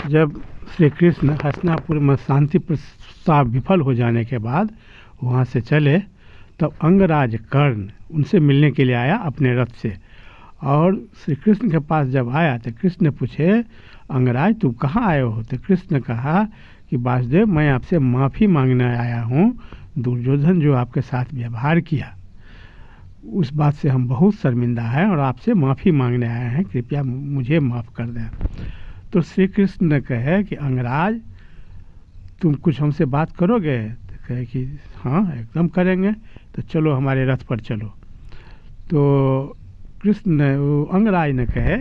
जब श्री कृष्ण हस्तिनापुर में शांति प्रस्ताव विफल हो जाने के बाद वहाँ से चले, तब अंगराज कर्ण उनसे मिलने के लिए आया अपने रथ से। और श्री कृष्ण के पास जब आया तो कृष्ण ने पूछे, अंगराज तुम कहाँ आए हो? तो कृष्ण ने कहा कि वासुदेव, मैं आपसे माफ़ी मांगने आया हूँ। दुर्योधन जो आपके साथ व्यवहार किया उस बात से हम बहुत शर्मिंदा हैं और आपसे माफ़ी मांगने आए हैं, कृपया मुझे माफ़ कर दें। तो श्री कृष्ण ने कहे कि अंगराज तुम कुछ हमसे बात करोगे? तो कहे कि हाँ एकदम करेंगे, तो चलो हमारे रथ पर चलो। तो कृष्ण ने अंगराज ने कहे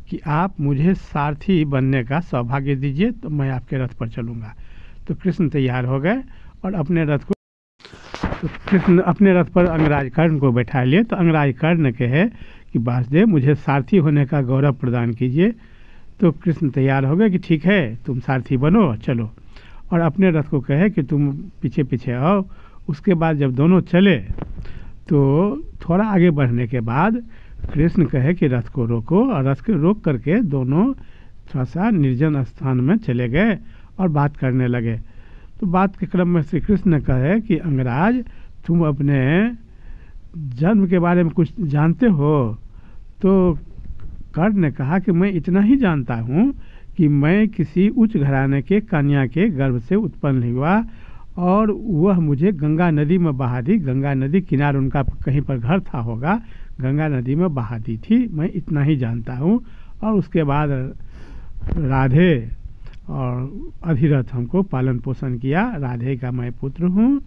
कि आप मुझे सारथी बनने का सौभाग्य दीजिए तो मैं आपके रथ पर चलूँगा। तो कृष्ण तैयार हो गए और अपने रथ को, तो कृष्ण अपने रथ पर अंगराज कर्ण को बैठा लिए। तो अंगराज कर्ण ने कहे कि वासुदेव मुझे सारथी होने का गौरव प्रदान कीजिए। तो कृष्ण तैयार हो गए कि ठीक है तुम सारथी बनो, चलो। और अपने रथ को कहे कि तुम पीछे पीछे आओ। उसके बाद जब दोनों चले तो थोड़ा आगे बढ़ने के बाद कृष्ण कहे कि रथ को रोको, और रथ को रोक करके दोनों थोड़ा सा निर्जन स्थान में चले गए और बात करने लगे। तो बात के क्रम में श्री कृष्ण ने कहे कि अंगराज तुम अपने जन्म के बारे में कुछ जानते हो? तो कर्ण ने कहा कि मैं इतना ही जानता हूँ कि मैं किसी उच्च घराने के कन्या के गर्भ से उत्पन्न हुआ और वह मुझे गंगा नदी में बहा दी। गंगा नदी किनारे उनका कहीं पर घर था होगा, गंगा नदी में बहा दी थी, मैं इतना ही जानता हूँ। और उसके बाद राधे और अधिरथ हमको पालन पोषण किया, राधे का मैं पुत्र हूँ,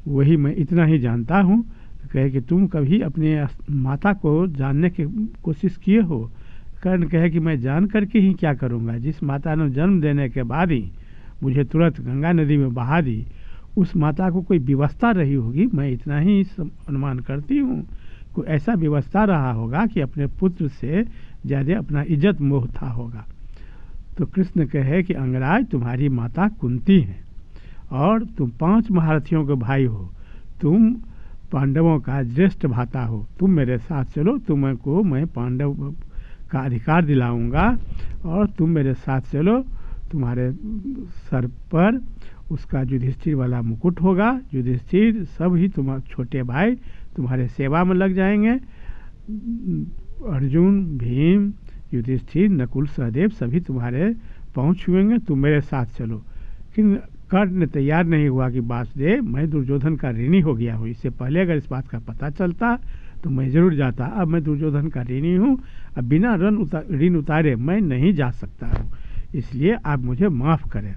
वही मैं इतना ही जानता हूँ। तो कहे कि तुम कभी अपने माता को जानने की कोशिश किए हो? कर्ण कहे कि मैं जान करके ही क्या करूँगा, जिस माता ने जन्म देने के बाद ही मुझे तुरंत गंगा नदी में बहा दी, उस माता को कोई व्यवस्था रही होगी, मैं इतना ही अनुमान करती हूँ। कोई ऐसा व्यवस्था रहा होगा कि अपने पुत्र से ज़्यादा अपना इज्जत मोह था होगा। तो कृष्ण कहे कि अंगराज तुम्हारी माता कुंती है और तुम 5 महारथियों के भाई हो, तुम पांडवों का ज्येष्ठ भ्राता हो, तुम मेरे साथ चलो, तुमको मैं पांडव का अधिकार दिलाऊंगा और तुम मेरे साथ चलो। तुम्हारे सर पर उसका युधिष्ठिर वाला मुकुट होगा, युधिष्ठिर सब ही तुम्हारे छोटे भाई तुम्हारे सेवा में लग जाएंगे, अर्जुन, भीम, युधिष्ठिर, नकुल, सहदेव सभी तुम्हारे पाँव छुएंगे, तुम मेरे साथ चलो। लेकिन कर्ण तैयार नहीं हुआ कि वासुदेव मैं दुर्योधन का ऋणी हो गया हूँ, इससे पहले अगर इस बात का पता चलता तो मैं ज़रूर जाता, अब मैं दुर्योधन का ऋणी हूँ, अब बिना ऋण उतारे मैं नहीं जा सकता हूँ, इसलिए आप मुझे माफ़ करें।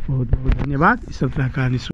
बहुत बहुत धन्यवाद। इस तरह कहानी